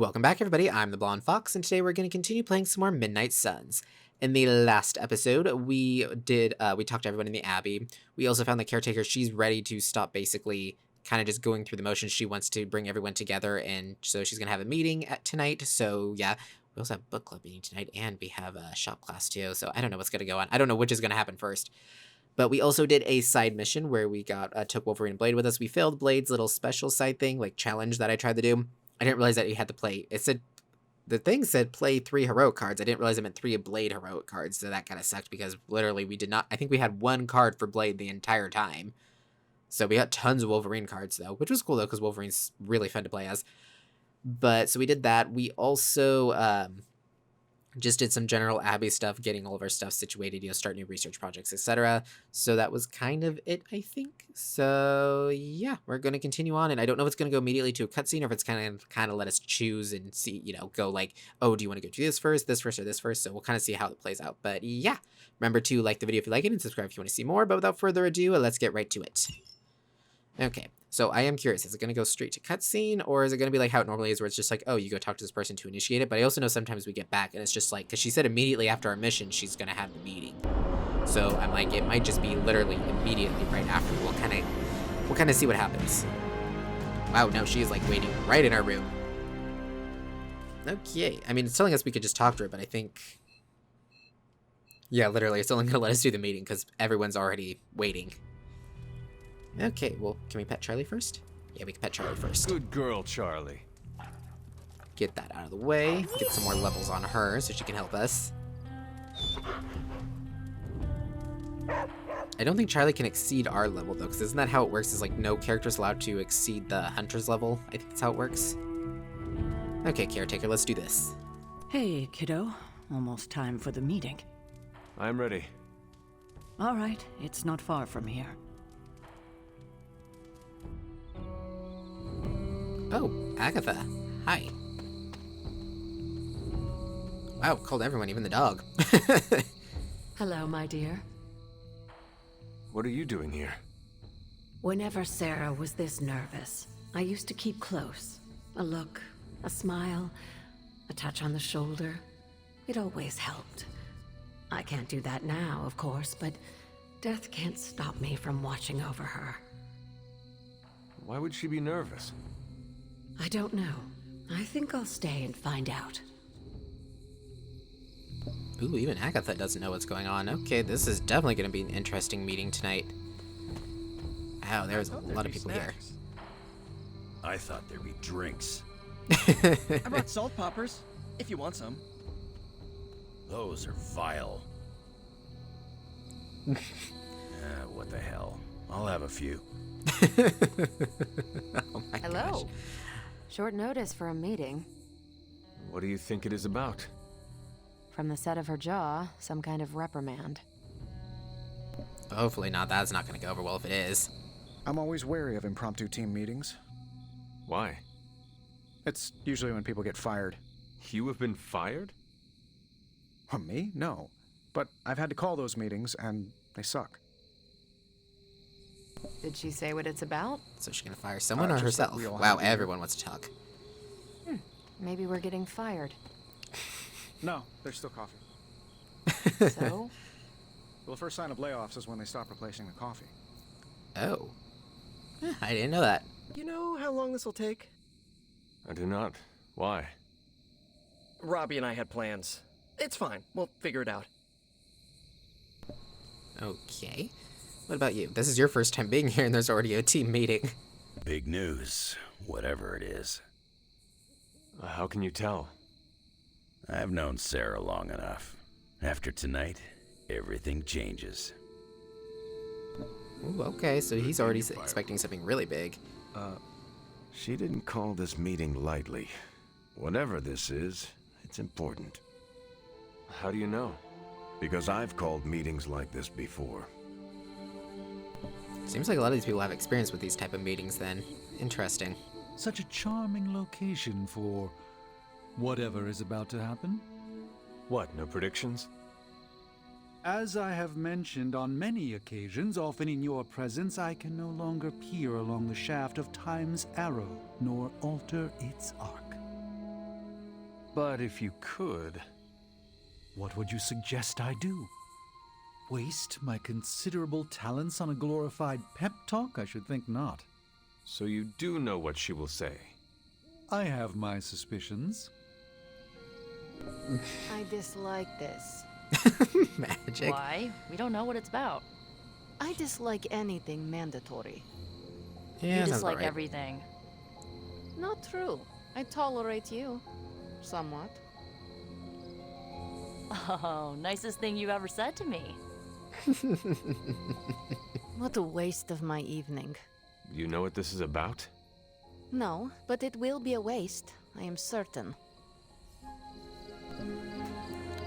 Welcome back, everybody. I'm the Blonde Fox, and today we're going to continue playing some more Midnight Suns. In the last episode, we talked to everyone in the Abbey. We also found the caretaker. She's ready to stop basically kind of just going through the motions. She wants to bring everyone together, and so she's going to have a meeting tonight. So, yeah, we also have a book club meeting tonight, and we have a shop class, too. So, I don't know what's going to go on. I don't know which is going to happen first. But we also did a side mission where we took Wolverine and Blade with us. We failed Blade's little special side thing, like challenge that I tried to do. I didn't realize that you had to play. The thing said play 3 heroic cards. I didn't realize it meant 3 Blade heroic cards, so that kind of sucked because literally we did not. I think we had 1 card for Blade the entire time. So we got tons of Wolverine cards though, which was cool though because Wolverine's really fun to play as. But so we did that. We also just did some general Abbey stuff, getting all of our stuff situated, start new research projects, etc. So that was kind of it, I think. So yeah, we're going to continue on, and I don't know if it's going to go immediately to a cutscene or if it's kind of let us choose and see, go like, oh, do you want to go do this first, or this first? So we'll kind of see how it plays out. But yeah, remember to like the video if you like it and subscribe if you want to see more. But without further ado, let's get right to it. Okay. So I am curious, is it going to go straight to cutscene, or is it going to be like how it normally is, where it's just like, oh, you go talk to this person to initiate it? But I also know sometimes we get back, and it's just like, because she said immediately after our mission, she's going to have the meeting. So I'm like, it might just be literally immediately right after. We'll kind of see what happens. Wow, no, she is like waiting right in our room. Okay, I mean, it's telling us we could just talk to her, but I think, yeah, literally, it's only going to let us do the meeting because everyone's already waiting. Okay, well, can we pet Charlie first? Yeah, we can pet Charlie first. Good girl, Charlie. Get that out of the way. Get some more levels on her so she can help us. I don't think Charlie can exceed our level, though, because isn't that how it works? Is like no character's allowed to exceed the hunter's level? I think that's how it works. Okay, caretaker, let's do this. Hey, kiddo. Almost time for the meeting. I'm ready. All right, it's not far from here. Oh, Agatha. Hi. Wow, called everyone, even the dog. Hello, my dear. What are you doing here? Whenever Sarah was this nervous, I used to keep close. A look, a smile, a touch on the shoulder. It always helped. I can't do that now, of course, but death can't stop me from watching over her. Why would she be nervous? I don't know. I think I'll stay and find out. Ooh, even Agatha doesn't know what's going on. Okay, this is definitely going to be an interesting meeting tonight. Wow, there's a lot of people here. I thought there'd be drinks. I brought salt poppers, if you want some. Those are vile. What the hell? I'll have a few. Oh my Hello. gosh. Short notice for a meeting. What do you think it is about? From the set of her jaw, some kind of reprimand. Hopefully not. That's not going to go over well if it is. I'm always wary of impromptu team meetings. Why? It's usually when people get fired. You have been fired? Me? No. But I've had to call those meetings, and they suck. Did she say what it's about? So she's going to fire someone or just that herself? we all Wow, have to do it. everyone wants to talk. Maybe we're getting fired. No, there's still coffee. So? Well, the first sign of layoffs is when they stop replacing the coffee. Oh. I didn't know that. You know how long this will take? I do not. Why? Robbie and I had plans. It's fine. We'll figure it out. Okay. What about you? This is your first time being here and there's already a team meeting. Big news, whatever it is. How can you tell? I've known Sarah long enough. After tonight, everything changes. Ooh, okay, so he's already expecting something really big. She didn't call this meeting lightly. Whatever this is, it's important. How do you know? Because I've called meetings like this before. Seems like a lot of these people have experience with these type of meetings then. Interesting. Such a charming location for whatever is about to happen. What, no predictions? As I have mentioned on many occasions, often in your presence, I can no longer peer along the shaft of time's arrow, nor alter its arc. But if you could... What would you suggest I do? Waste my considerable talents on a glorified pep talk? I should think not. So you do know what she will say. I have my suspicions. I dislike this. Magic. Why? We don't know what it's about. I dislike anything mandatory. Yeah, You sounds dislike about right. everything. Not true. I tolerate you. Somewhat. Oh, nicest thing you've ever said to me. What a waste of my evening. You know what this is about? No, but it will be a waste. I am certain.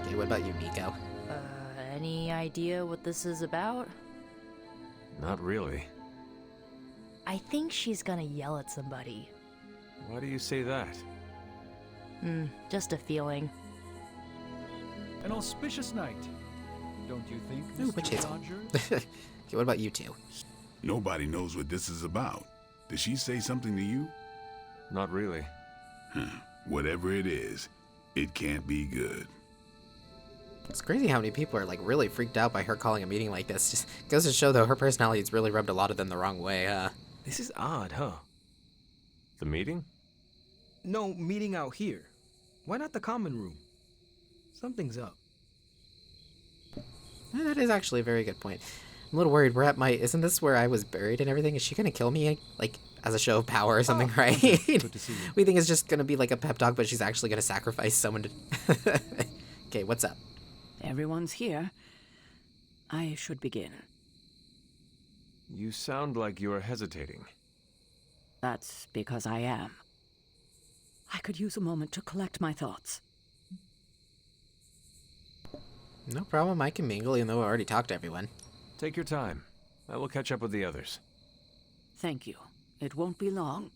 Okay, what about you, Nico? Any idea what this is about? Not really. I think she's gonna yell at somebody. Why do you say that? Just a feeling. An auspicious night, don't you think, Ooh, witch Mr. hazel. Rogers? Okay, what about you two? Nobody knows what this is about. Did she say something to you? Not really. Whatever it is, it can't be good. It's crazy how many people are like really freaked out by her calling a meeting like this. Just goes to show though her personality has really rubbed a lot of them the wrong way. This is odd, huh? The meeting? No, meeting out here. Why not the common room? Something's up. That is actually a very good point. I'm a little worried. We're at my. Isn't this where I was buried and everything? Is she gonna kill me like as a show of power or something? Right? Good to see you. We think it's just gonna be like a pep talk, but she's actually gonna sacrifice someone to. Okay, what's up? Everyone's here. I should begin. You sound like you are hesitating. That's because I am. I could use a moment to collect my thoughts. No problem. I can mingle, even though I already talked to everyone. Take your time. I will catch up with the others. Thank you. It won't be long.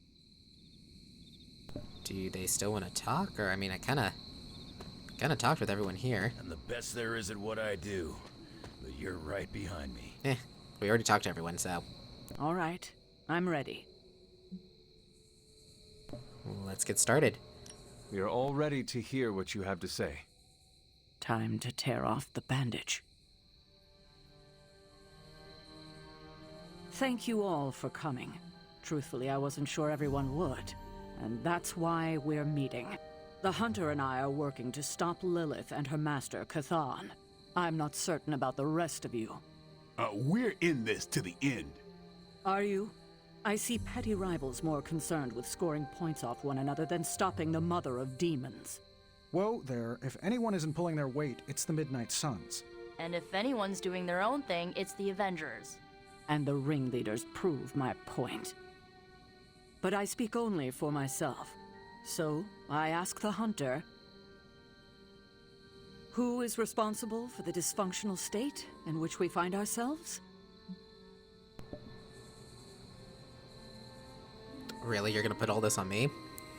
Do they still want to talk, or I mean, I kind of talked with everyone here. I'm the best there is at what I do, but you're right behind me. We already talked to everyone, so All right. I'm ready. let's get started. We are all ready to hear what you have to say. Time to tear off the bandage. Thank you all for coming. Truthfully, I wasn't sure everyone would. And that's why we're meeting. The Hunter and I are working to stop Lilith and her master, Cathan. I'm not certain about the rest of you. We're in this to the end. Are you? I see petty rivals more concerned with scoring points off one another than stopping the mother of demons. Whoa there, if anyone isn't pulling their weight, it's the Midnight Suns. And if anyone's doing their own thing, it's the Avengers. And the ringleaders prove my point. But I speak only for myself. So, I ask the Hunter, who is responsible for the dysfunctional state in which we find ourselves? Really, you're gonna put all this on me?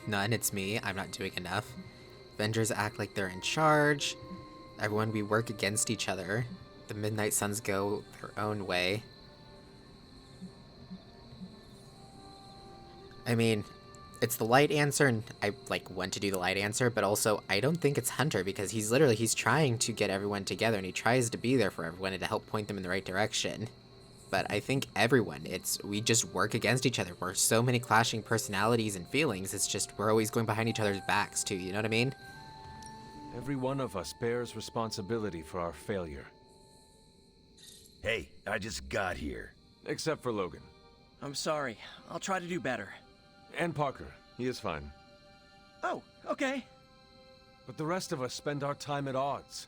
None, it's me. I'm not doing enough. Avengers act like they're in charge. Everyone, we work against each other. The Midnight Suns go their own way. I mean, it's the light answer, and I want to do the light answer, but also I don't think it's Hunter, because he's trying to get everyone together, and he tries to be there for everyone and to help point them in the right direction. But I think everyone, we just work against each other. We're so many clashing personalities and feelings, it's just we're always going behind each other's backs too, you know what I mean? Every one of us bears responsibility for our failure. Hey, I just got here. Except for Logan. I'm sorry. I'll try to do better. And Parker. He is fine. Oh, okay. But the rest of us spend our time at odds.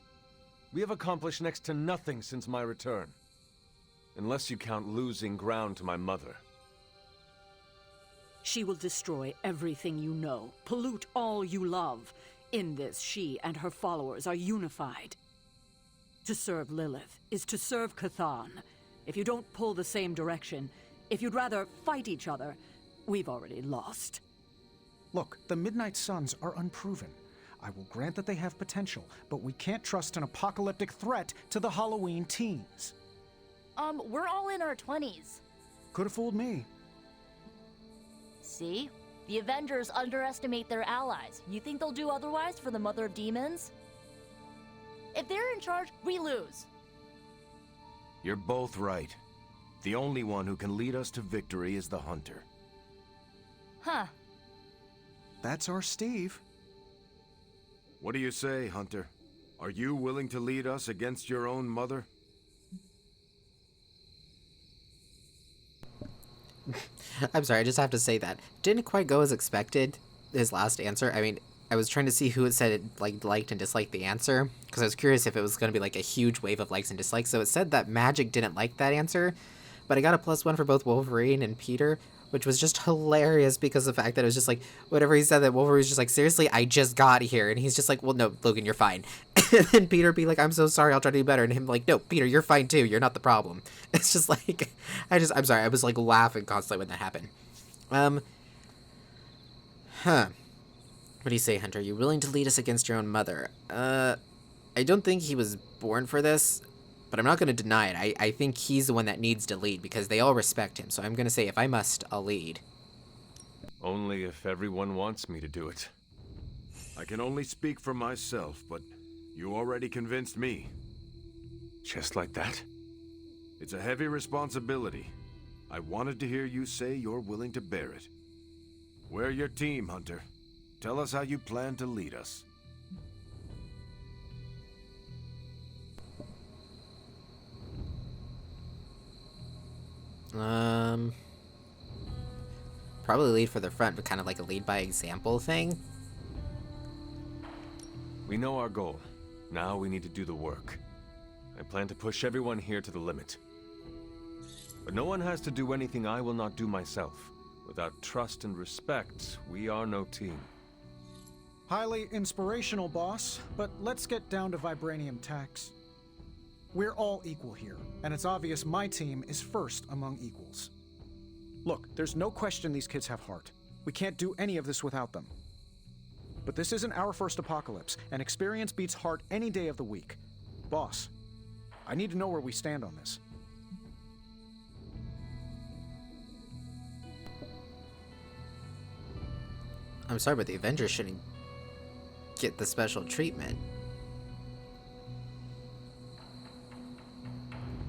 We have accomplished next to nothing since my return. Unless you count losing ground to my mother. She will destroy everything you know, pollute all you love. In this, she and her followers are unified. To serve Lilith is to serve Cathan. If you don't pull the same direction, if you'd rather fight each other, we've already lost. Look, the Midnight Suns are unproven. I will grant that they have potential, but we can't trust an apocalyptic threat to the Halloween teens. We're all in our 20s. Could have fooled me. See? The Avengers underestimate their allies. You think they'll do otherwise for the Mother of Demons? If they're in charge, we lose. You're both right. The only one who can lead us to victory is the Hunter. Huh. That's our Steve. What do you say, Hunter? Are you willing to lead us against your own mother? I'm sorry, I just have to say that. Didn't quite go as expected, his last answer. I mean, I was trying to see who had said it liked and disliked the answer, because I was curious if it was going to be like a huge wave of likes and dislikes. So it said that Magic didn't like that answer, but I got a +1 for both Wolverine and Peter, which was just hilarious because of the fact that it was just like, whatever he said, that Wolverine was just like, seriously, I just got here. And he's just like, well, no, Logan, you're fine. And then Peter be like, I'm so sorry, I'll try to do better. And him like, no, Peter, you're fine too. You're not the problem. It's just like, I'm sorry, I was like laughing constantly when that happened. What do you say, Hunter? Are you willing to lead us against your own mother? I don't think he was born for this, but I'm not going to deny it. I think he's the one that needs to lead because they all respect him. So I'm going to say, if I must, I'll lead. Only if everyone wants me to do it. I can only speak for myself, but you already convinced me. Just like that? It's a heavy responsibility. I wanted to hear you say you're willing to bear it. We're your team, Hunter. Tell us how you plan to lead us. Probably lead for the front, but kind of like a lead by example thing. We know our goal. Now we need to do the work. I plan to push everyone here to the limit. But no one has to do anything I will not do myself. Without trust and respect, we are no team. Highly inspirational, boss, but let's get down to vibranium tax. We're all equal here, and it's obvious my team is first among equals. Look, there's no question these kids have heart. We can't do any of this without them. But this isn't our first apocalypse, and experience beats heart any day of the week. Boss, I need to know where we stand on this. I'm sorry, but the Avengers shouldn't get the special treatment.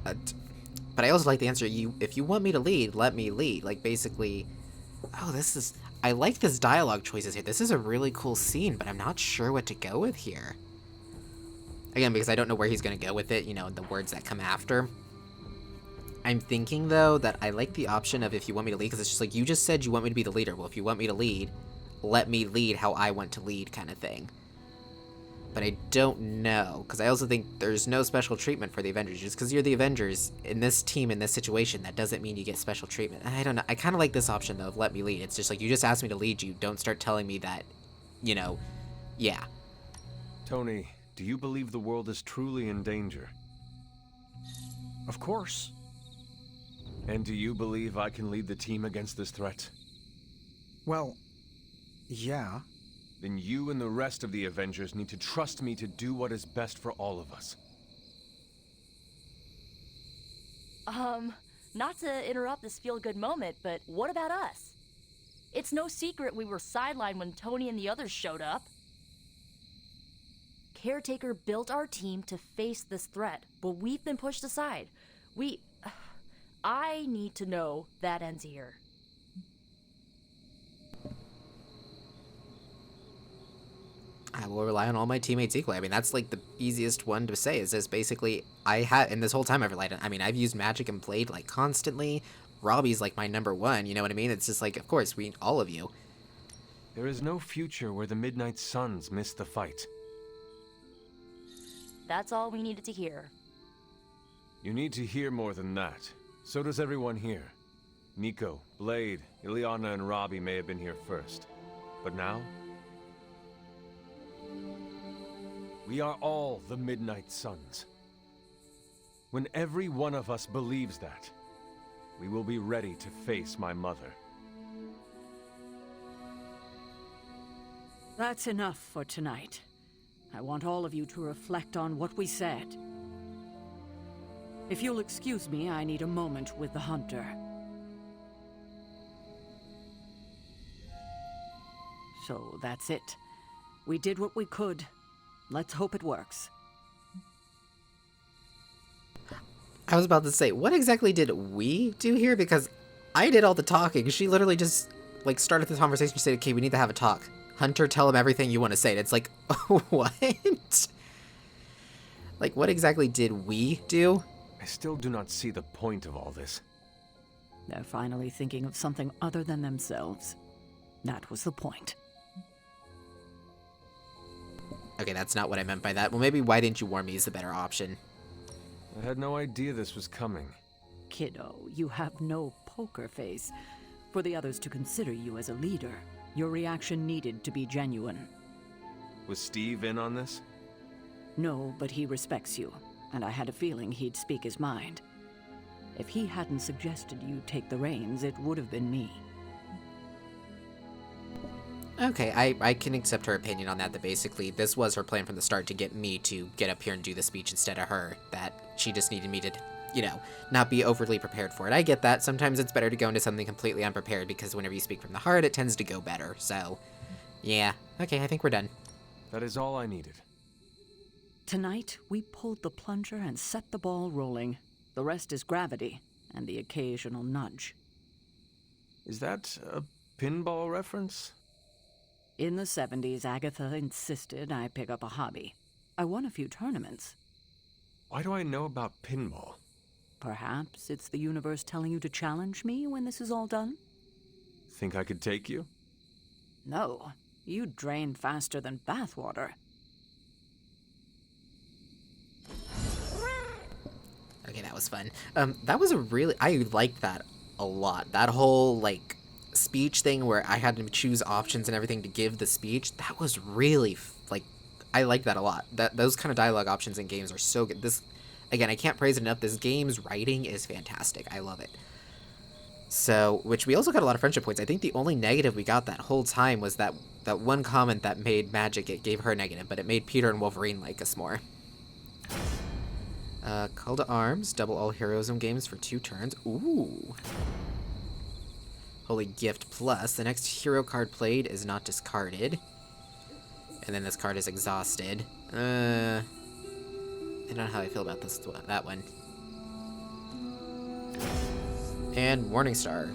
But I also like the answer, if you want me to lead, let me lead. Like, basically, I like this dialogue choices here. This is a really cool scene, but I'm not sure what to go with here. Again, because I don't know where he's going to go with it, you know, the words that come after. I'm thinking, though, that I like the option of if you want me to lead, because it's just like, you just said you want me to be the leader. Well, if you want me to lead, let me lead how I want to lead kind of thing. But I don't know, because I also think there's no special treatment for the Avengers. Just because you're the Avengers in this team, in this situation, that doesn't mean you get special treatment. I don't know. I kind of like this option, though, of let me lead. It's just like, you just asked me to lead you. Don't start telling me that, you know, yeah. Tony, do you believe the world is truly in danger? Of course. And do you believe I can lead the team against this threat? Well, yeah. Then you and the rest of the Avengers need to trust me to do what is best for all of us. Not to interrupt this feel-good moment, but what about us? It's no secret we were sidelined when Tony and the others showed up. Caretaker built our team to face this threat, but we've been pushed aside. I need to know that ends here. I will rely on all my teammates equally. I mean, that's like the easiest one to say, is this basically, and this whole time I've relied on, I mean, I've used magic and played like constantly. Robbie's like my #1, you know what I mean? It's just like, of course, we need all of you. There is no future where the Midnight Suns miss the fight. That's all we needed to hear. You need to hear more than that. So does everyone here. Nico, Blade, Ileana, and Robbie may have been here first. But now, we are all the Midnight Suns. When every one of us believes that, we will be ready to face my mother. That's enough for tonight. I want all of you to reflect on what we said. If you'll excuse me, I need a moment with the Hunter. So that's it. We did what we could. Let's hope it works. I was about to say, what exactly did we do here? Because I did all the talking. She literally just, like, started the conversation and said, okay, we need to have a talk. Hunter, tell him everything you want to say. And it's like, what? Like, what exactly did we do? I still do not see the point of all this. They're finally thinking of something other than themselves. That was the point. Okay, that's not what I meant by that. Well, maybe why didn't you warn me is the better option. I had no idea this was coming. Kiddo, you have no poker face. For the others to consider you as a leader, your reaction needed to be genuine. Was Steve in on this? No, but he respects you, and I had a feeling he'd speak his mind. If he hadn't suggested you take the reins, it would have been me. Okay, I can accept her opinion on that basically this was her plan from the start to get me to get up here and do the speech instead of her. That she just needed me to, you know, not be overly prepared for it. I get that. Sometimes it's better to go into something completely unprepared because whenever you speak from the heart, it tends to go better. So, yeah. Okay, I think we're done. That is all I needed. Tonight, we pulled the plunger and set the ball rolling. The rest is gravity and the occasional nudge. Is that a pinball reference? In the 70s, Agatha insisted I pick up a hobby. I won a few tournaments. Why do I know about pinball? Perhaps it's the universe telling you to challenge me when this is all done? Think I could take you? No, you drain faster than bathwater. Okay, that was fun. That was I liked that a lot. That whole, like, speech thing where I had to choose options and everything to give the speech, that was really, I like that a lot. Those kind of dialogue options in games are so good. This, again, I can't praise it enough. This game's writing is fantastic. I love it. So, which we also got a lot of friendship points. I think the only negative we got that whole time was that one comment that made Magic, it gave her a negative, but it made Peter and Wolverine like us more. Call to Arms, double all heroism games for 2 turns. Ooh. Holy Gift Plus. The next hero card played is not discarded. And then this card is exhausted. I don't know how I feel about that one. And Morningstar.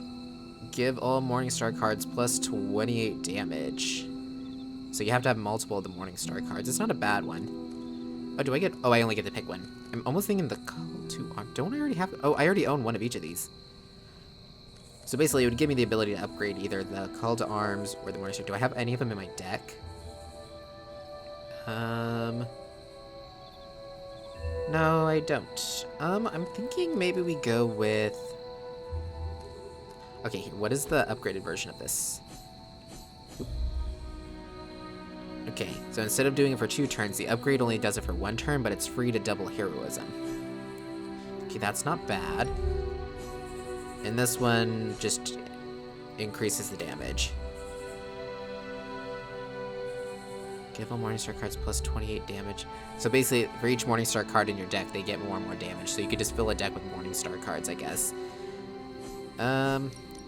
Give all Morningstar cards plus 28 damage. So you have to have multiple of the Morningstar cards. It's not a bad one. Oh, do I get... Oh, I only get to pick one. I'm almost thinking the Call to Arms. Don't I already have... Oh, I already own one of each of these. So basically, it would give me the ability to upgrade either the Call to Arms or the Morningstar. Do I have any of them in my deck? No, I don't. I'm thinking maybe we go with... Okay, here, what is the upgraded version of this? Okay, so instead of doing it for 2 turns, the upgrade only does it for 1 turn, but it's free to double heroism. Okay, that's not bad. And this one just increases the damage. Give all Morningstar cards plus 28 damage. So basically, for each Morningstar card in your deck, they get more and more damage. So you could just fill a deck with Morningstar cards, I guess.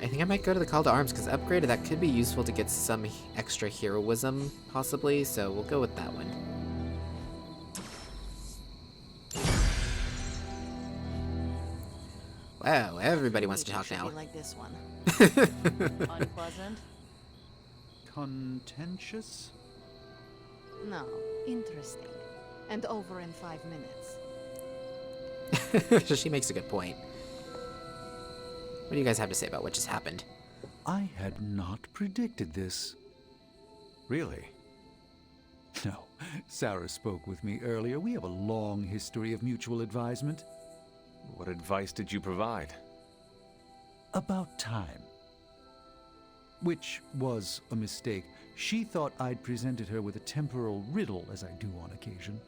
I think I might go to the Call to Arms, because upgraded, that could be useful to get some extra heroism, possibly. So we'll go with that one. Wow, everybody wants to talk now. Like this one. Unpleasant? Contentious? No, interesting. And over in 5 minutes. She makes a good point. What do you guys have to say about what just happened? I had not predicted this. Really? No, Sarah spoke with me earlier. We have a long history of mutual advisement. What advice did you provide? About time. Which was a mistake. She thought I'd presented her with a temporal riddle, as I do on occasion.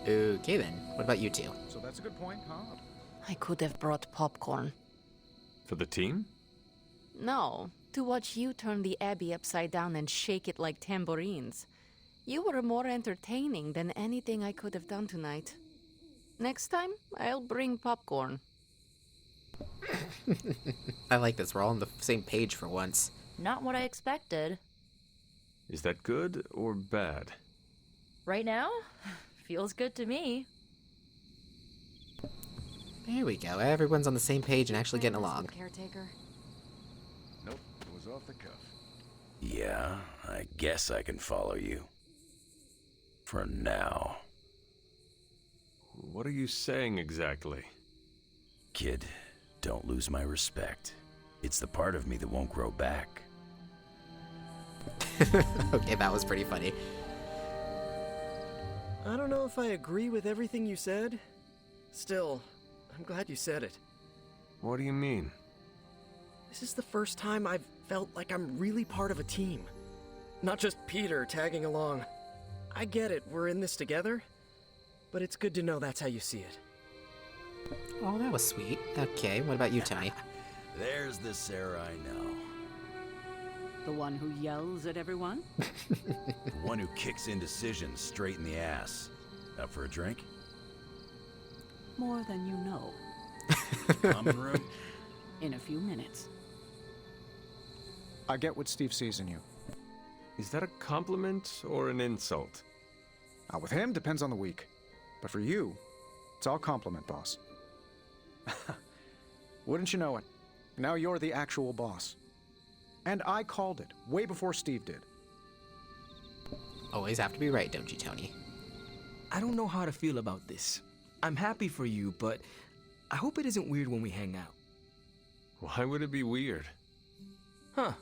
Okay then, what about you two? So that's a good point, huh? I could have brought popcorn. For the team? No, to watch you turn the Abbey upside down and shake it like tambourines. You were more entertaining than anything I could have done tonight. Next time, I'll bring popcorn. I like this, we're all on the same page for once. Not what I expected. Is that good or bad? Right now? Feels good to me. There we go. Everyone's on the same page and actually getting along. Caretaker. Nope, it was off the cuff. Yeah, I guess I can follow you. For now. What are you saying exactly? Kid, don't lose my respect. It's the part of me that won't grow back. Okay, that was pretty funny. I don't know if I agree with everything you said. Still, I'm glad you said it. What do you mean? This is the first time I've felt like I'm really part of a team. Not just Peter tagging along. I get it, we're in this together. But it's good to know that's how you see it. Oh, that was sweet. Okay, what about you, Tony? There's the Sarah I know. The one who yells at everyone? The one who kicks indecisions straight in the ass. Up for a drink? More than you know. Common room? In a few minutes. I get what Steve sees in you. Is that a compliment or an insult? With him, depends on the week. But for you, it's all compliment, boss. Wouldn't you know it? Now you're the actual boss. And I called it, way before Steve did. Always have to be right, don't you, Tony? I don't know how to feel about this. I'm happy for you, but I hope it isn't weird when we hang out. Why would it be weird? Huh.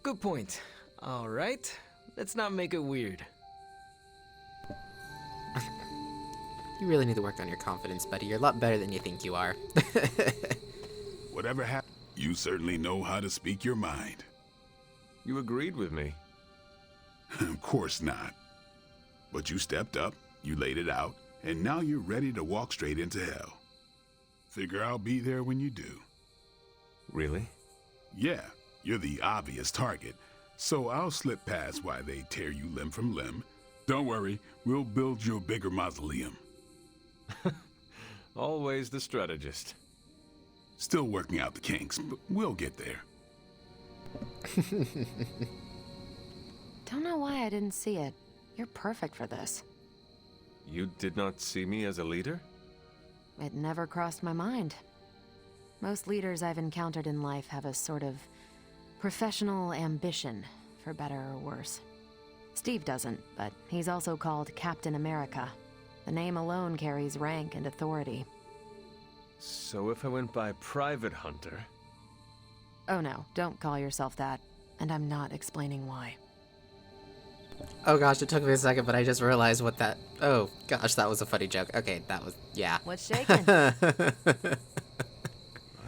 Good point. All right. Let's not make it weird. You really need to work on your confidence, buddy. You're a lot better than you think you are. Whatever happened, you certainly know how to speak your mind. You agreed with me. Of course not. But you stepped up, you laid it out, and now you're ready to walk straight into hell. Figure I'll be there when you do. Really? Yeah, you're the obvious target, so I'll slip past why they tear you limb from limb. Don't worry, we'll build you a bigger mausoleum. Always the strategist. Still working out the kinks, but we'll get there. Don't know why I didn't see it. You're perfect for this. You did not see me as a leader? It never crossed my mind. Most leaders I've encountered in life have a sort of professional ambition, for better or worse. Steve doesn't, but he's also called Captain America. The name alone carries rank and authority. So if I went by Private Hunter... Oh no, don't call yourself that. And I'm not explaining why. Oh gosh, it took me a second, but I just realized what that... Oh gosh, that was a funny joke. Okay, that was... yeah. What's shaking? I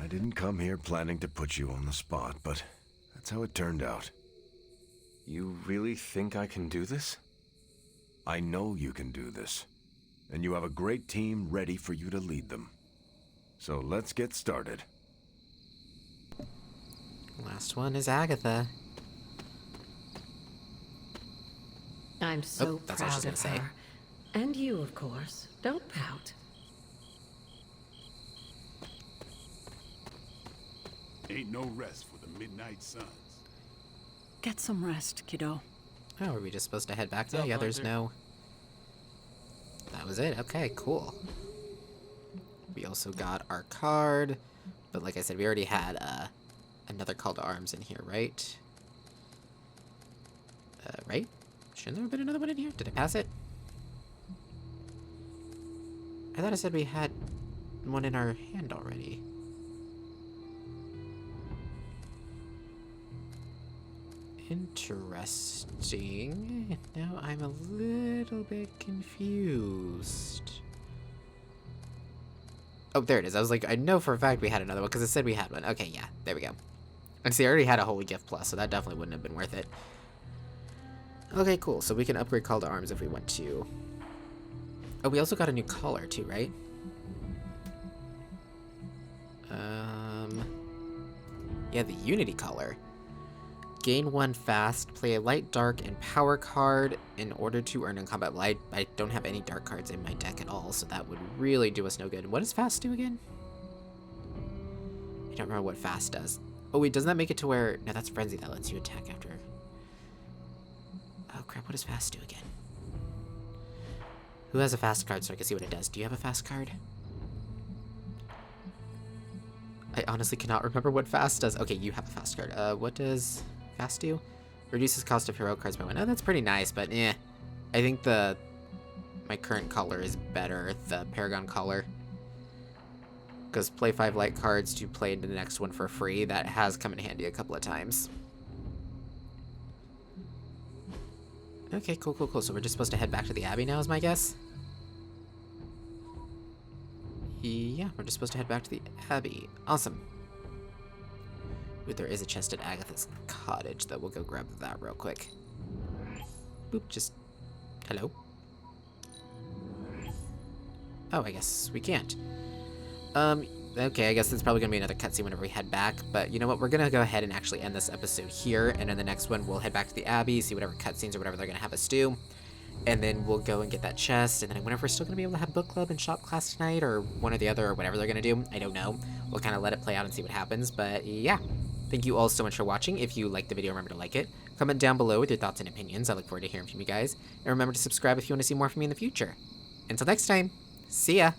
didn't come here planning to put you on the spot, but that's how it turned out. You really think I can do this? I know you can do this, and you have a great team ready for you to lead them. So let's get started. Last one is Agatha. I'm so that's all she's proud gonna of say. her. And you, of course. Don't pout. Ain't no rest for the Midnight Suns. Get some rest, kiddo. Oh, were we just supposed to head back now? Yeah, there's no... That was it. Okay, cool. We also got our card. But like I said, we already had another call to arms in here, right? Right? Shouldn't there have been another one in here? Did I pass it? I thought I said we had one in our hand already. Interesting. Now I'm a little bit confused. Oh, there it is. I was like, I know for a fact we had another one because it said we had one. Okay, yeah, there we go. And see, I already had a Holy Gift Plus, so that definitely wouldn't have been worth it. Okay, cool. So we can upgrade Call to Arms if we want to. Oh, we also got a new collar too, right? Yeah, the Unity collar. Gain 1 fast, play a light, dark, and power card in order to earn in combat. Well, I don't have any dark cards in my deck at all, so that would really do us no good. What does fast do again? I don't remember what fast does. Oh wait, doesn't that make it to where... No, that's Frenzy that lets you attack after. Oh crap, what does fast do again? Who has a fast card so I can see what it does? Do you have a fast card? I honestly cannot remember what fast does. Okay, you have a fast card. What does fast do? Reduces cost of hero cards by 1. Oh, that's pretty nice, but I think my current color is better, the Paragon color. Because play 5 light cards to play into the next one for free. That has come in handy a couple of times. Okay, cool. So we're just supposed to head back to the Abbey now, is my guess? Yeah, we're just supposed to head back to the Abbey. Awesome. Ooh, there is a chest at Agatha's cottage, though. We'll go grab that real quick. Boop, just... Hello? Oh, I guess we can't. Okay, I guess it's probably gonna be another cutscene whenever we head back, but you know what, we're gonna go ahead and actually end this episode here, and in the next one, we'll head back to the Abbey, see whatever cutscenes or whatever they're gonna have us do, and then we'll go and get that chest, and then I wonder if we're still gonna be able to have book club and shop class tonight, or one or the other, or whatever they're gonna do. I don't know. We'll kind of let it play out and see what happens, but yeah. Thank you all so much for watching. If you liked the video, remember to like it. Comment down below with your thoughts and opinions. I look forward to hearing from you guys. And remember to subscribe if you want to see more from me in the future. Until next time, see ya!